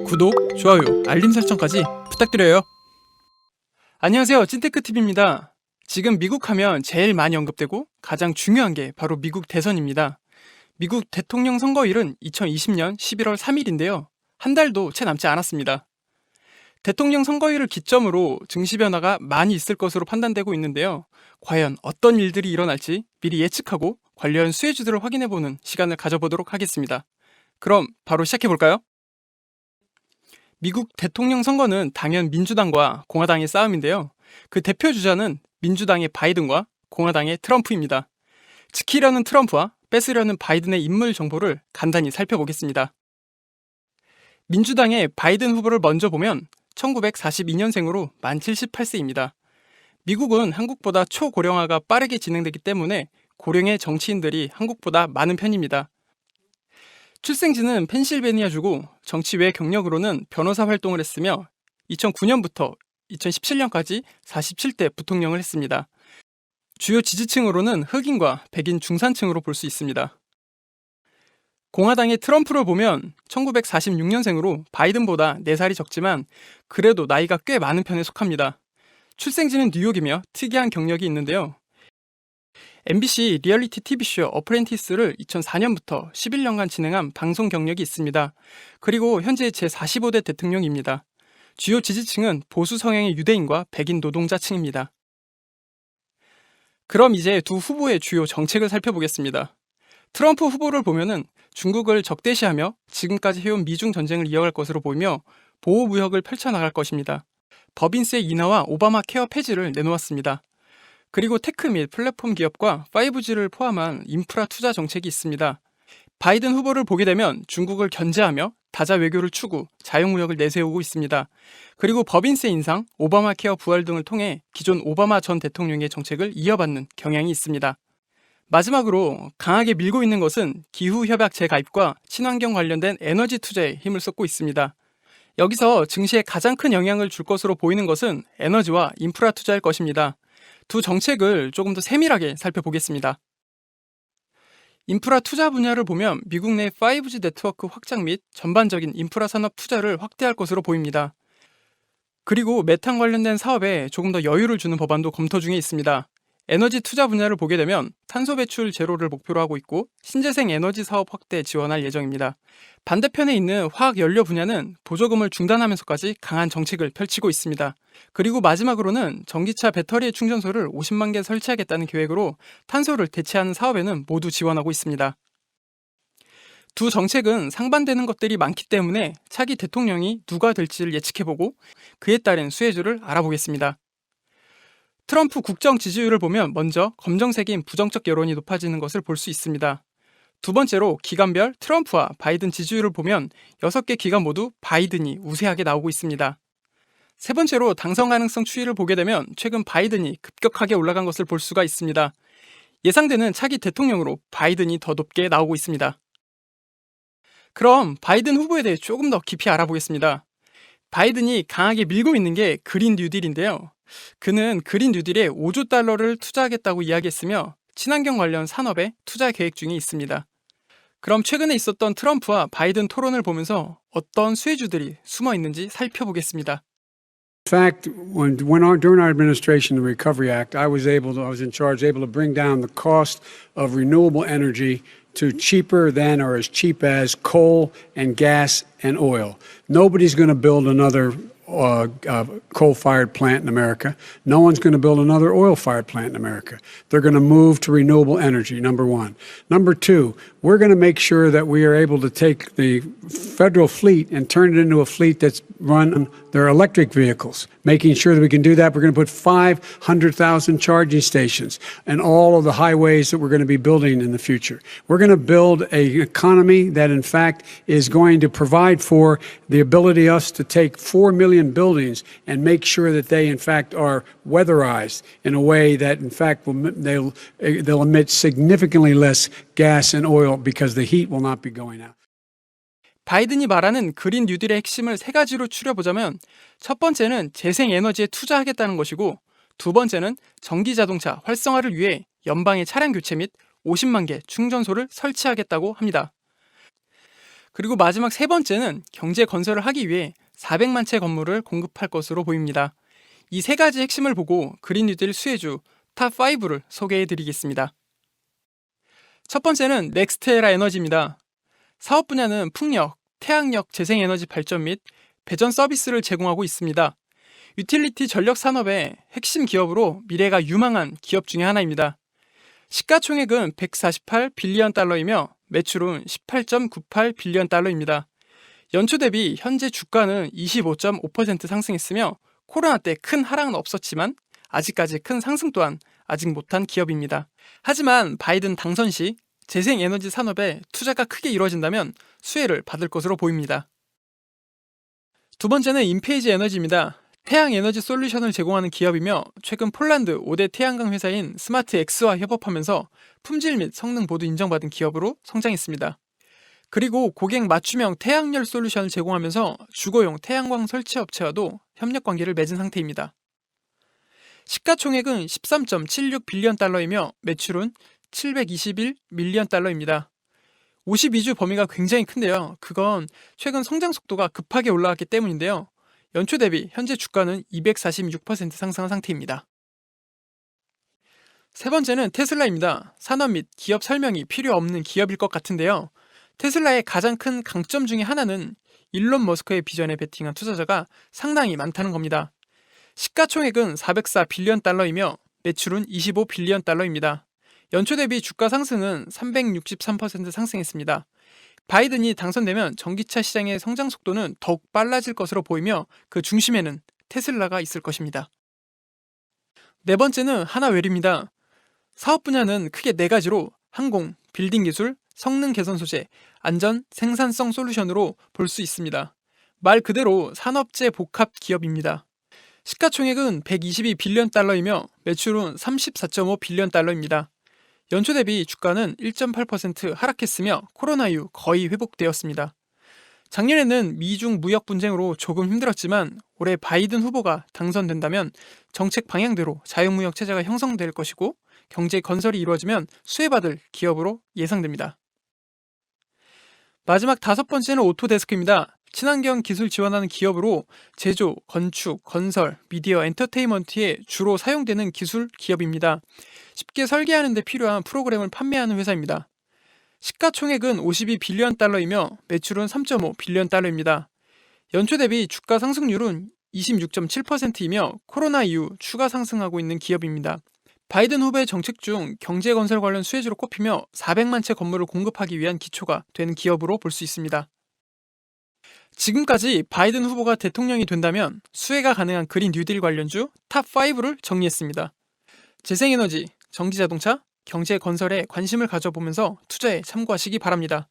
구독, 좋아요, 알림 설정까지 부탁드려요. 안녕하세요, 찐테크TV입니다. 지금 미국 하면 제일 많이 언급되고 가장 중요한 게 바로 미국 대선입니다. 미국 대통령 선거일은 2020년 11월 3일인데요. 한 달도 채 남지 않았습니다. 대통령 선거일을 기점으로 증시 변화가 많이 있을 것으로 판단되고 있는데요. 과연 어떤 일들이 일어날지 미리 예측하고 관련 수혜주들을 확인해보는 시간을 가져보도록 하겠습니다. 그럼 바로 시작해볼까요? 미국 대통령 선거는 당연 민주당과 공화당의 싸움인데요. 그 대표 주자는 민주당의 바이든과 공화당의 트럼프입니다. 지키려는 트럼프와 뺏으려는 바이든의 인물 정보를 간단히 살펴보겠습니다. 민주당의 바이든 후보를 먼저 보면 1942년생으로 만 78세입니다. 미국은 한국보다 초고령화가 빠르게 진행되기 때문에 고령의 정치인들이 한국보다 많은 편입니다. 출생지는 펜실베니아주고 정치 외 경력으로는 변호사 활동을 했으며 2009년부터 2017년까지 47대 부통령을 했습니다. 주요 지지층으로는 흑인과 백인 중산층으로 볼 수 있습니다. 공화당의 트럼프를 보면 1946년생으로 바이든보다 4살이 적지만 그래도 나이가 꽤 많은 편에 속합니다. 출생지는 뉴욕이며 특이한 경력이 있는데요. MBC 리얼리티 TV쇼 어프렌티스를 2004년부터 11년간 진행한 방송 경력이 있습니다. 그리고 현재 제45대 대통령입니다. 주요 지지층은 보수 성향의 유대인과 백인 노동자층입니다. 그럼 이제 두 후보의 주요 정책을 살펴보겠습니다. 트럼프 후보를 보면은 중국을 적대시하며 지금까지 해온 미중 전쟁을 이어갈 것으로 보이며 보호무역을 펼쳐나갈 것입니다. 법인세 인하와 오바마 케어 폐지를 내놓았습니다. 그리고 테크 및 플랫폼 기업과 5G를 포함한 인프라 투자 정책이 있습니다. 바이든 후보를 보게 되면 중국을 견제하며 다자 외교를 추구, 자유무역을 내세우고 있습니다. 그리고 법인세 인상, 오바마 케어 부활 등을 통해 기존 오바마 전 대통령의 정책을 이어받는 경향이 있습니다. 마지막으로 강하게 밀고 있는 것은 기후협약 재가입과 친환경 관련된 에너지 투자에 힘을 쏟고 있습니다. 여기서 증시에 가장 큰 영향을 줄 것으로 보이는 것은 에너지와 인프라 투자일 것입니다. 두 정책을 조금 더 세밀하게 살펴보겠습니다. 인프라 투자 분야를 보면 미국 내 5G 네트워크 확장 및 전반적인 인프라 산업 투자를 확대할 것으로 보입니다. 그리고 메탄 관련된 사업에 조금 더 여유를 주는 법안도 검토 중에 있습니다. 에너지 투자 분야를 보게 되면 탄소 배출 제로를 목표로 하고 있고 신재생 에너지 사업 확대 지원할 예정입니다. 반대편에 있는 화학 연료 분야는 보조금을 중단하면서까지 강한 정책을 펼치고 있습니다. 그리고 마지막으로는 전기차 배터리 충전소를 50만 개 설치하겠다는 계획으로 탄소를 대체하는 사업에는 모두 지원하고 있습니다. 두 정책은 상반되는 것들이 많기 때문에 차기 대통령이 누가 될지를 예측해보고 그에 따른 수혜주를 알아보겠습니다. 트럼프 국정 지지율을 보면 먼저 검정색인 부정적 여론이 높아지는 것을 볼 수 있습니다. 두 번째로 기간별 트럼프와 바이든 지지율을 보면 6개 기간 모두 바이든이 우세하게 나오고 있습니다. 세 번째로 당선 가능성 추이를 보게 되면 최근 바이든이 급격하게 올라간 것을 볼 수가 있습니다. 예상되는 차기 대통령으로 바이든이 더 높게 나오고 있습니다. 그럼 바이든 후보에 대해 조금 더 깊이 알아보겠습니다. 바이든이 강하게 밀고 있는 게 그린 뉴딜인데요. 그는 그린 뉴딜에 5조 달러를 투자하겠다고 이야기했으며 친환경 관련 산업에 투자 계획 중에 있습니다. 그럼 최근에 있었던 트럼프와 바이든 토론을 보면서 어떤 수혜주들이 숨어 있는지 살펴보겠습니다. In fact, during our administration, the Recovery Act, I was in charge, able to bring down the cost of renewable energy to cheaper than or as cheap as coal and gas and oil. Nobody's going to build another coal-fired plant in America. No one's going to build another oil-fired plant in America. They're going to move to renewable energy, number one. Number two, we're going to make sure that we are able to take the federal fleet and turn it into a fleet that's run on their electric vehicles. Making sure that we can do that, we're going to put 500,000 charging stations in all of the highways that we're going to be building in the future. We're going to build an economy that, in fact, is going to provide for the ability us to take 4 million buildings and make sure that they, in fact, are weatherized in a way that, in fact, they'll emit significantly less gas and oil because the heat will not be going out. 바이든이 말하는 그린 뉴딜의 핵심을 세 가지로 추려보자면 첫 번째는 재생에너지에 투자하겠다는 것이고 두 번째는 전기자동차 활성화를 위해 연방의 차량 교체 및 50만 개 충전소를 설치하겠다고 합니다. 그리고 마지막 세 번째는 경제 건설을 하기 위해 400만 채 건물을 공급할 것으로 보입니다. 이 세 가지 핵심을 보고 그린 뉴딜 수혜주 탑5를 소개해 드리겠습니다. 첫 번째는 넥스트에라 에너지입니다. 사업 분야는 풍력, 태양력 재생에너지 발전 및 배전 서비스를 제공하고 있습니다. 유틸리티 전력 산업의 핵심 기업으로 미래가 유망한 기업 중에 하나입니다. 시가총액은 148 빌리언 달러이며 매출은 18.98 빌리언 달러입니다. 연초 대비 현재 주가는 25.5% 상승했으며 코로나 때 큰 하락은 없었지만 아직까지 큰 상승 또한 아직 못한 기업입니다. 하지만 바이든 당선 시 재생에너지 산업에 투자가 크게 이루어진다면 수혜를 받을 것으로 보입니다. 두 번째는 인페이지 에너지입니다. 태양에너지 솔루션을 제공하는 기업이며 최근 폴란드 5대 태양광 회사인 스마트엑스와 협업하면서 품질 및 성능 모두 인정받은 기업으로 성장했습니다. 그리고 고객 맞춤형 태양열 솔루션을 제공하면서 주거용 태양광 설치 업체와도 협력 관계를 맺은 상태입니다. 시가총액은 13.76 빌리언 달러이며 매출은 721 밀리언 달러입니다. 52주 범위가 굉장히 큰데요. 그건 최근 성장 속도가 급하게 올라갔기 때문인데요. 연초 대비 현재 주가는 246% 상승한 상태입니다. 세 번째는 테슬라입니다. 산업 및 기업 설명이 필요 없는 기업일 것 같은데요. 테슬라의 가장 큰 강점 중에 하나는 일론 머스크의 비전에 베팅한 투자자가 상당히 많다는 겁니다. 시가총액은 404 빌리언 달러이며 매출은 25 빌리언 달러입니다. 연초 대비 주가 상승은 363% 상승했습니다. 바이든이 당선되면 전기차 시장의 성장 속도는 더욱 빨라질 것으로 보이며 그 중심에는 테슬라가 있을 것입니다. 네 번째는 하나웰입니다. 사업 분야는 크게 네 가지로 항공, 빌딩 기술, 성능 개선 소재, 안전, 생산성 솔루션으로 볼 수 있습니다. 말 그대로 산업재 복합 기업입니다. 시가총액은 122 빌리언 달러이며 매출은 34.5 빌리언 달러입니다. 연초 대비 주가는 1.8% 하락했으며 코로나 이후 거의 회복되었습니다. 작년에는 미중 무역 분쟁으로 조금 힘들었지만 올해 바이든 후보가 당선된다면 정책 방향대로 자유무역 체제가 형성될 것이고 경제 건설이 이루어지면 수혜받을 기업으로 예상됩니다. 마지막 다섯 번째는 오토데스크입니다. 친환경 기술 지원하는 기업으로 제조, 건축, 건설, 미디어, 엔터테인먼트에 주로 사용되는 기술 기업입니다. 쉽게 설계하는 데 필요한 프로그램을 판매하는 회사입니다. 시가총액은 52 빌리언 달러이며 매출은 3.5 빌리언 달러입니다. 연초 대비 주가 상승률은 26.7%이며 코로나 이후 추가 상승하고 있는 기업입니다. 바이든 후보의 정책 중 경제 건설 관련 수혜주로 꼽히며 400만 채 건물을 공급하기 위한 기초가 되는 기업으로 볼 수 있습니다. 지금까지 바이든 후보가 대통령이 된다면 수혜가 가능한 그린 뉴딜 관련주 탑5를 정리했습니다. 재생에너지, 전기자동차, 경제 건설에 관심을 가져보면서 투자에 참고하시기 바랍니다.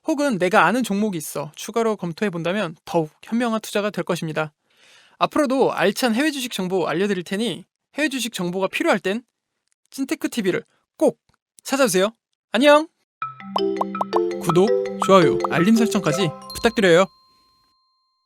혹은 내가 아는 종목이 있어 추가로 검토해본다면 더욱 현명한 투자가 될 것입니다. 앞으로도 알찬 해외 주식 정보 알려드릴 테니 해외 주식 정보가 필요할 땐 찐테크TV를 꼭 찾아주세요. 안녕! 구독, 좋아요, 알림 설정까지 부탁드려요.